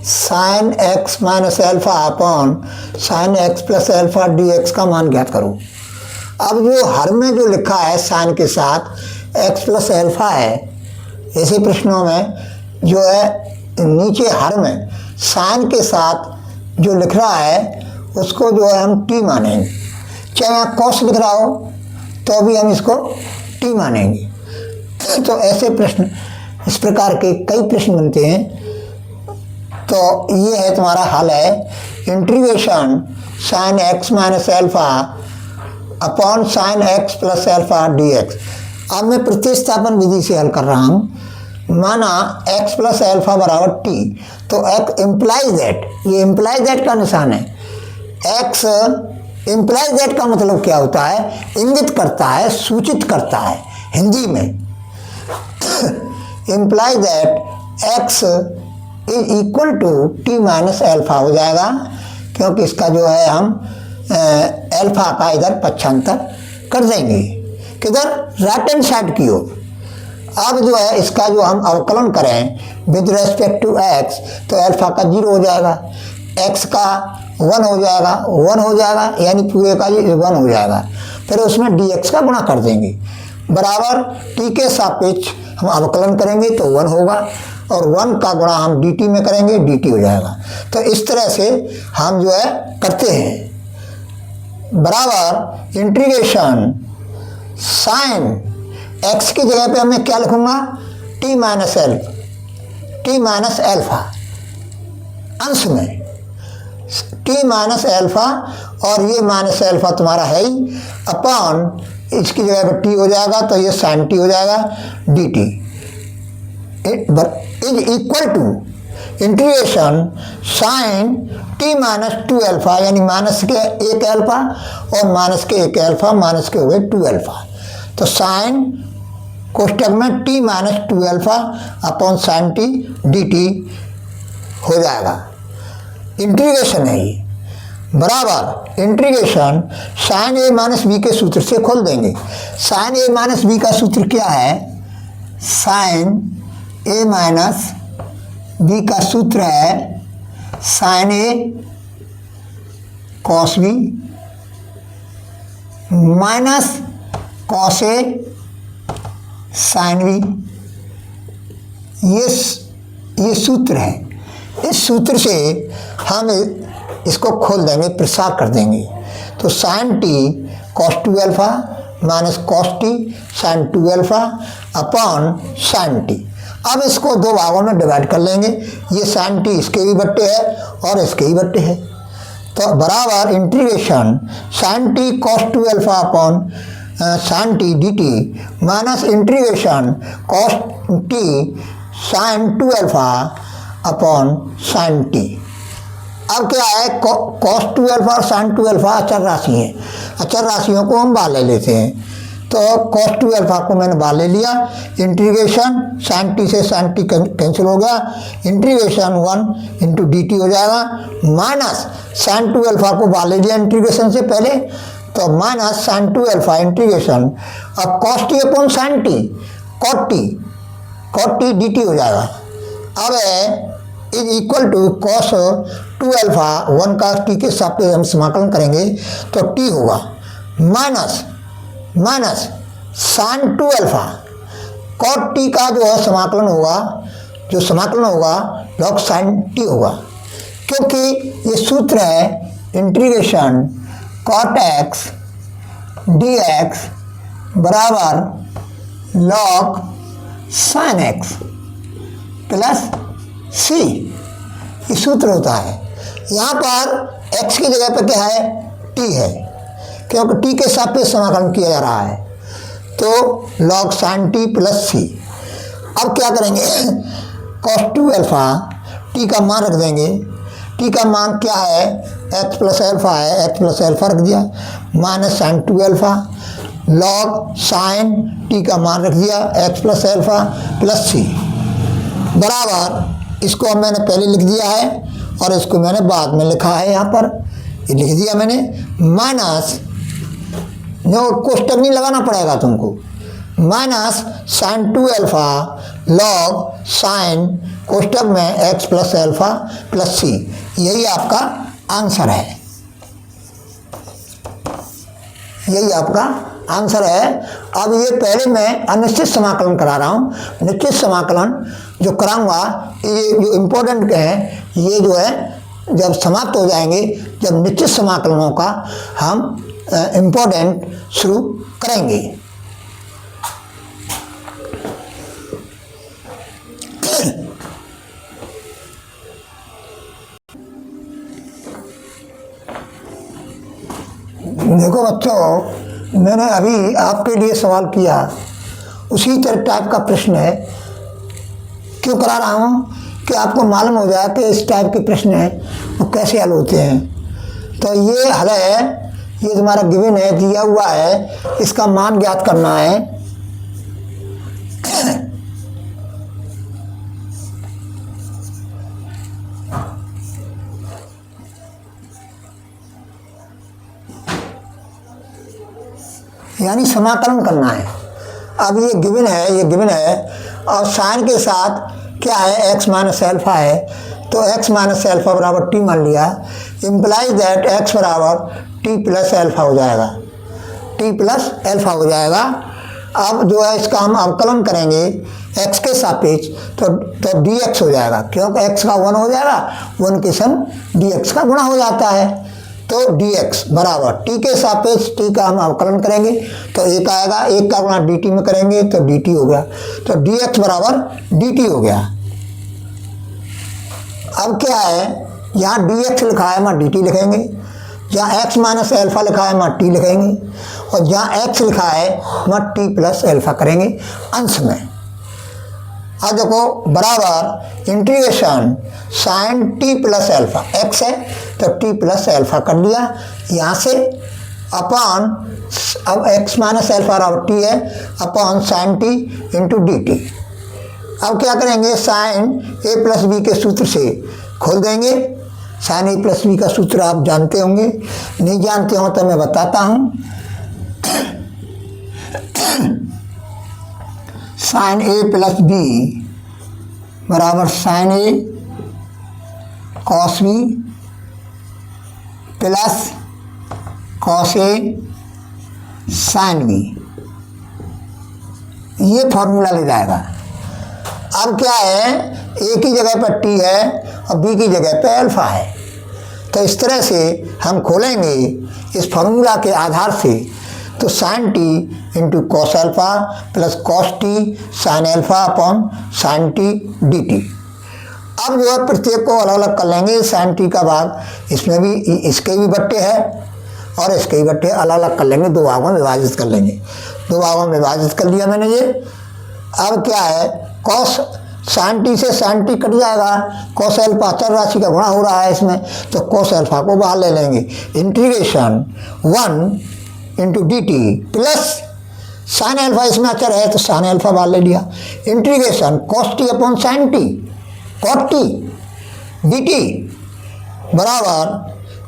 Speaker 1: sine x minus alpha upon sine x plus alpha D X का मान ज्ञात करो। अब जो हर में जो लिखा है साइन के साथ एक्स प्लस एल्फा है, ऐसे प्रश्नों में जो है नीचे हर में साइन के साथ जो लिख रहा है उसको जो है हम टी मानेंगे, चाहे यहाँ कॉस लिख रहा हो तो भी हम इसको टी मानेंगे। तो ऐसे प्रश्न, इस प्रकार के कई प्रश्न बनते हैं। तो ये है तुम्हारा हल है integration sine x minus alpha upon sine x plus alpha D X. अब मैं प्रतिस्थापन विधि से हल कर रहा हूँ। माना x प्लस एल्फा बराबर टी, तो x इम्प्लाइज दैट, ये इम्प्लाइज दैट का निशान है। x इम्प्लाइज दैट का मतलब क्या होता है? इंगित करता है, सूचित करता है हिंदी में। Implies that x is equal to t minus alpha हो जाएगा, क्योंकि इसका जो है हम एल्फा का इधर पक्षांतर कर देंगे, किधर? राइट हैंड साइड की ओर। अब जो है इसका जो हम अवकलन करें विद रेस्पेक्ट टू x, तो एल्फा का 0 हो जाएगा, x का 1 हो जाएगा, 1 हो जाएगा, यानी पूरे का 1 हो जाएगा। फिर उसमें dx का गुणा कर देंगे, बराबर t के सापेक्ष हम अवकलन करेंगे तो 1 होगा, और 1 का गुणा हम dt में करेंगे, dt हो जाएगा। तो इस तरह से हम जो है करते हैं, बराबर इंटीग्रेशन साइन x की जगह पे मैं क्या लिखूंगा? t माइनस एल्फा अंश में t माइनस एल्फा, और ये माइनस एल्फा तुम्हारा है ही, अपॉन इसकी जगह पे t हो जाएगा, तो ये साइन t हो जाएगा dt is equal to integration sine t minus 2 alpha, यानी माइनस के 1 एल्फा और माइनस के 1 एल्फा, माइनस के हुए 2 एल्फा। तो साइन कोष्टक में t minus 2 alpha upon sign t dt हो जाएगा। इंटीग्रेशन है ये, बराबर इंटीग्रेशन साइन ए माइनस बी के सूत्र से खोल देंगे। साइन ए माइनस बी का सूत्र क्या है? साइन ए माइनस बी का सूत्र है sign A cos B minus cos A sign b. ये सूत्र है। इस सूत्र से हम इसको खोल देंगे, प्रसार कर देंगे। तो sine t cos 2 alpha minus cos t sine 2 alpha upon sine t. अब इसको दो भागों में डिवाइड कर लेंगे। ये साइन टी इसके भी बट्टे है और इसके ही बट्टे है, तो बराबर integration sine t cos 2 alpha upon sine t D t minus integration cos t sine 2 alpha upon sine t. अब क्या है, cos 2 अल्फा और sin 2 अल्फा अचर राशि है, अचर राशियों को हम बाहर ले लेते हैं। तो cos 2 अल्फा को मैंने बाहर ले लिया, इंटीग्रेशन sin t से sin t कैंसिल हो गया, इंटीग्रेशन 1 इंटू डी टी हो जाएगा, माइनस sin 2 अल्फा को बाहर ले लिया इंटीग्रेशन से पहले, तो माइनस sin 2 अल्फा इंटीग्रेशन, अब cos t अपॉन sin t, cot t dt हो जाएगा। अब is equal to cos 2 alpha 1 का t के सापेक्ष हम समाकलन करेंगे तो t होगा minus sin 2 alpha cot t का जो है समाकलन होगा, जो समाकलन होगा log sin t होगा, क्योंकि ये सूत्र है इंटीग्रेशन cot x dx बराबर log sin x plus c, ये सूत्र होता है। यहाँ पर x की जगह पर क्या है, t है, क्योंकि t के सापेक्ष समाकलन किया जा रहा है, तो log sin t plus c। अब क्या करेंगे, cos 2 अल्फा t का मान रख देंगे, t का मान क्या है, x प्लस अल्फा है, x प्लस अल्फा रख दिया, minus sin 2 alpha log sin t का मान रख दिया x plus alpha plus c बराबर, इसको अब मैंने पहले लिख दिया है और इसको मैंने बाद में लिखा है, यहाँ पर ये लिख दिया मैंने, माइनस जो कोष्टक नहीं लगाना पड़ेगा तुमको, minus sin 2 alpha log sin कोष्टक में x plus alpha plus c, यही आपका आंसर है, यही आपका आंसर है। अब ये पहले मैं अनिश्चित समाकलन करा रहा हूँ, निश्चित समाकलन जो कराऊंगा, ये जो इम्पोर्टेंट है, ये जो है जब समाप्त हो जाएंगे, जब निश्चित समाकलनों का हम इम्पोर्टेंट शुरू करेंगे। देखो बच्चों, मैंने अभी आपके लिए सवाल किया, उसी तरह टाइप का प्रश्न है, क्यों करा रहा हूँ कि आपको मालूम हो जाए कि इस टाइप के प्रश्न हैं वो कैसे हल होते हैं। तो ये हल है, ये तुम्हारा गिवन है, दिया हुआ है, इसका मान ज्ञात करना है। यानी समाकलन करना है। अब ये गिवन है, ये गिवन है, और साइन के साथ क्या है, x माइनस एल्फा है, तो x माइनस एल्फा बराबर t मान लिया, इम्प्लाइज दैट x बराबर t प्लस एल्फा हो जाएगा, t प्लस एल्फा हो जाएगा। अब जो है इसका हम अवकलन करेंगे x के सापेक्ष, तो dx हो जाएगा, क्योंकि x का 1 हो जाएगा, 1 के संग dx का गुणा हो जाता है, तो dx बराबर t के सापेक्ष t का हम अवकलन करेंगे तो एक आएगा, एक का गुणा dt में करेंगे तो dt हो गया, तो dx बराबर dt हो गया। अब क्या है, यहाँ dx लिखा है वहाँ dt लिखेंगे, जहाँ x माइनस एल्फा लिखा है वहाँ t लिखेंगे, और जहाँ x लिखा है वहाँ t प्लस एल्फा करेंगे अंश में। अब देखो बराबर integration sine T plus alpha, x है तो t प्लस एल्फा कर लिया यहाँ से, अपॉन अब x माइनस एल्फा और t है, upon sine t into D t. अब क्या करेंगे, साइन a प्लस बी के सूत्र से खोल देंगे, साइन a प्लस बी का सूत्र आप जानते होंगे, नहीं जानते हो तो मैं बताता हूँ। साइन a प्लस बी बराबर sine a cos b plus cos a sine b, ये फॉर्मूला ले जाएगा। अब क्या है, a की जगह पर t है और b की जगह पर अल्फा है, तो इस तरह से हम खोलेंगे इस फॉर्मूला के आधार से, तो sine t into cos alpha plus cos t sine alpha upon sine t D t. अब जो है प्रत्येक को अलग अलग कर लेंगे, साइन टी का भाग इसमें भी, इसके भी बट्टे है और इसके भी बट्टे अलग अलग कर लेंगे, दो भागों में विभाजित कर लेंगे, दो भागों में विभाजित कर लिया मैंने ये। अब क्या है, कॉस साइन टी से साइन टी कट जाएगा, कॉस अल्फा चर राशि का गुणा हो रहा है इसमें, तो कॉस अल्फा को बाहर ले लेंगे। Integration 1 into D T plus sine alpha इसमें अचर है तो साइन अल्फा बाहर ले लिया। Integration cos T upon sine T cot T D T बराबर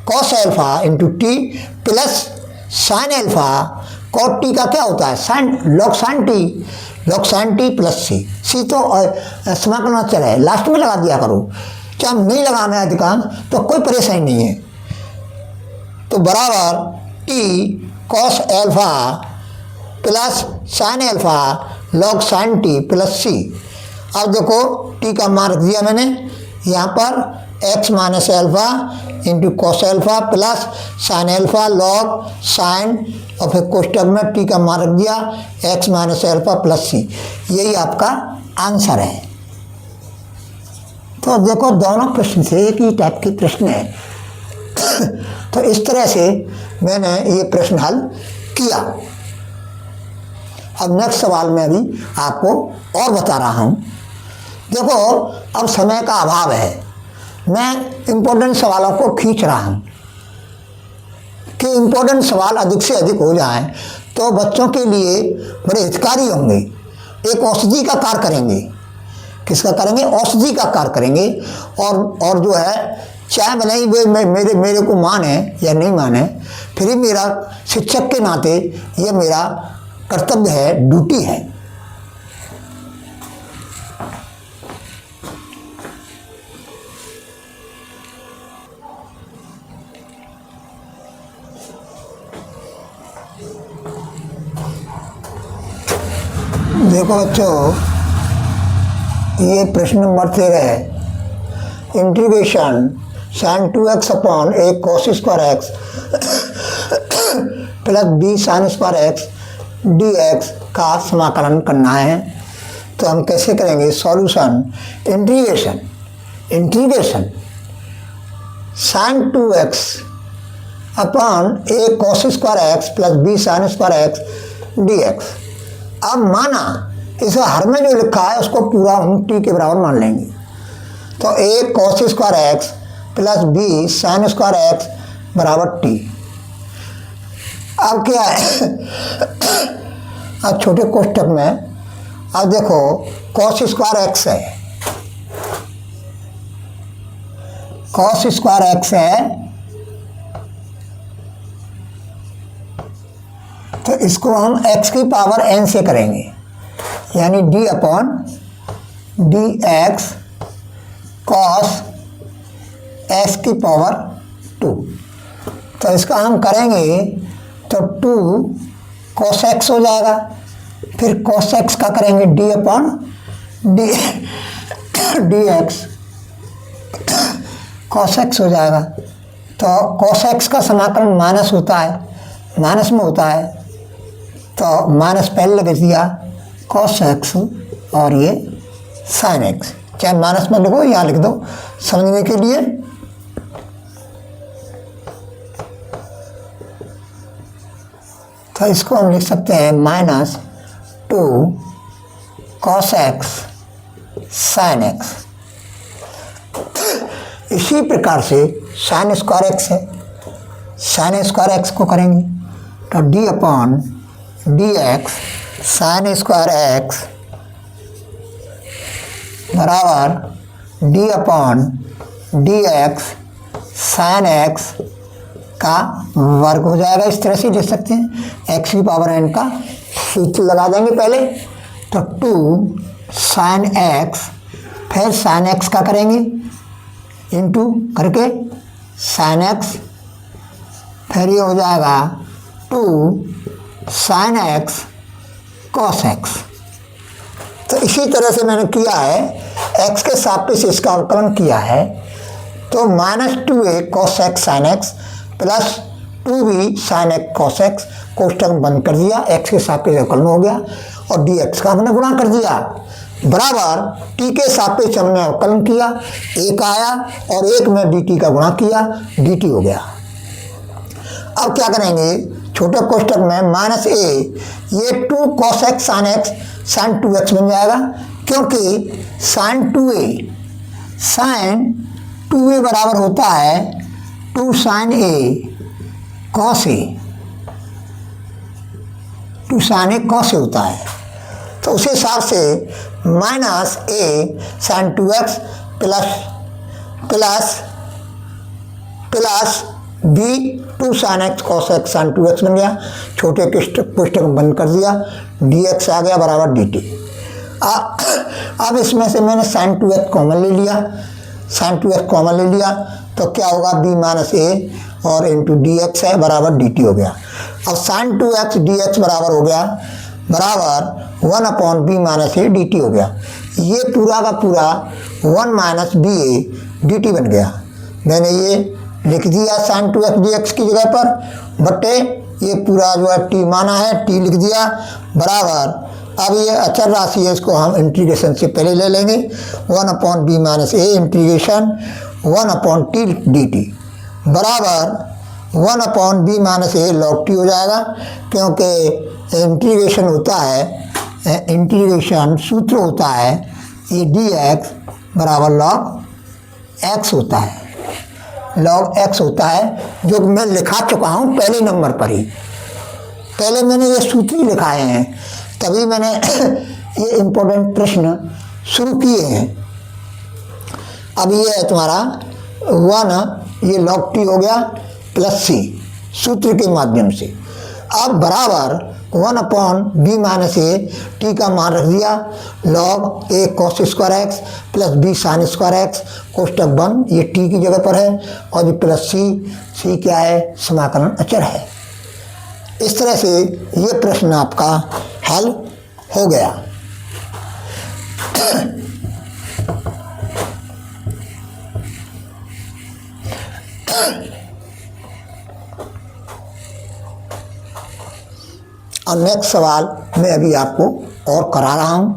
Speaker 1: cos alpha into T plus sine alpha cot T का क्या होता है sine log sine T plus C तो समाकलन अचर है, लास्ट में लगा दिया करो, चाहे नहीं लगाना है अधिकांश तो कोई परेशानी नहीं है। तो बराबर T cos alpha plus sine alpha log sine T plus C. अब देखो टी का मान रख दिया मैंने यहाँ पर x minus alpha into cos alpha plus sine alpha log sign और फिर कोष्टक में टी का मान रख दिया एक्स माइनस एल्फा प्लस सी। यही आपका आंसर है। तो देखो दोनों प्रश्न से एक ही टाइप के प्रश्न है। तो इस तरह से मैंने ये प्रश्न हल किया। अब नेक्स्ट सवाल में अभी आपको और बता रहा हूँ। देखो अब समय का अभाव है, मैं इम्पोर्टेंट सवालों को खींच रहा हूँ कि इम्पोर्टेंट सवाल अधिक से अधिक हो जाएं तो बच्चों के लिए बड़े हितकारी होंगे, एक औषधि का कार्य करेंगे। किसका करेंगे? औषधि का कार्य करेंगे। और जो है चाहे भले ही वे मेरे को माने या नहीं माने, फिर भी मेरा शिक्षक के नाते ये मेरा कर्तव्य है, ड्यूटी है। देखो बच्चों, ये प्रश्न नंबर 13 है। Integration sine 2x upon A cos square x plus B sine square X D X का समाकलन करना है। तो हम कैसे करेंगे? Solution integration sine 2x upon A cos square x plus B sine square X D X. अब माना इस हर में जो लिखा है उसको पूरा हम टी के बराबर मान लेंगे। तो A cos square x plus B sine square X बराबर टी। अब क्या है? अब छोटे कोष्टक में अब देखो कॉस स्क्वायर एक्स है, कॉस स्क्वायर एक्स है, तो इसको हम x की पावर n से करेंगे, यानी d upon D x cos s की पावर 2। तो इसका हम करेंगे तो 2 cos x हो जाएगा। फिर cos x का करेंगे d upon D x cos x हो जाएगा। तो cos x का समाकलन माइनस होता है, माइनस में होता है, तो माइनस पहले लगा दिया cos x और ये sin x। चाहे माइनस में लिखो यहाँ लिख दो समझने के लिए। तो इसको हम लिख सकते हैं -2 cos x sin x। इसी प्रकार से sin स्क्वायर x है, sin स्क्वायर x को करेंगे तो d upon D x sign square X बराबर d upon D x sine x का वर्ग हो जाएगा। इस तरह से लिख सकते हैं, x की पावर n का सूत्र लगा देंगे पहले। तो 2 साइन एक्स फिर साइन एक्स का करेंगे इंटू करके साइन एक्स, फिर ये हो जाएगा 2 साइन एक्स कॉस एक्स। तो इसी तरह से मैंने किया है, x के सापेक्ष इसका अवकलन किया है। तो -2a cos x sin x plus 2b sin x cos x कोष्टक बंद कर दिया, x के सापेक्ष अवकलन हो गया और dx का हमने गुणा कर दिया बराबर t के सापेक्ष हमने अवकलन किया, एक आया और एक में dt का गुणा किया, dt हो गया। अब क्या करेंगे? छोटे कोष्टक में -a ये 2 cos x sin x sin 2x बन जाएगा, क्योंकि साइन टू ए बराबर होता है 2 sine A cos A, 2 sine A cos A होता है। तो उस हिसाब से minus A sine 2x plus B 2 sine x cos X sine 2x बन गया। छोटे पुस्तक बंद कर दिया, dx आ गया बराबर dt। अब इसमें से मैंने साइन 2x कॉमन ले लिया, साइन 2x कॉमन ले लिया तो क्या होगा, b माइनस ए और इंटू dx है बराबर dt हो गया। अब साइन 2x dx बराबर हो गया बराबर 1 अपॉन बी माइनस ए dt हो गया। ये पूरा का पूरा 1 माइनस बी ए dt बन गया। मैंने ये लिख दिया साइन 2x dx की जगह पर, बटे ये पूरा जो है t माना है t लिख दिया बराबर। अब ये अचर राशि है, इसको हम इंटीग्रेशन से पहले ले लेंगे। 1 upon B minus a integration 1 upon T dt बराबर 1 अपॉन बी माइनस ए लॉग टी हो जाएगा, क्योंकि इंटीग्रेशन होता है, इंटीग्रेशन सूत्र होता है ये dx बराबर लॉग x होता है, लॉग x होता है, जो मैं लिखा चुका हूँ पहले नंबर पर ही। पहले मैंने ये सूत्र ही लिखाए हैं, तभी मैंने ये इम्पोर्टेंट प्रश्न शुरू किए हैं। अब ये है तुम्हारा 1, ये लॉग टी हो गया प्लस सी सूत्र के माध्यम से। अब बराबर 1 upon B minus A T का मान रख दिया log A cos square x plus B sine square X कोष्टक बंद, ये टी की जगह पर है, और ये प्लस सी क्या है, समाकलन अचर है। इस तरह से ये प्रश्न आपका हल हो गया। और नेक्स्ट सवाल मैं अभी आपको और करा रहा हूं।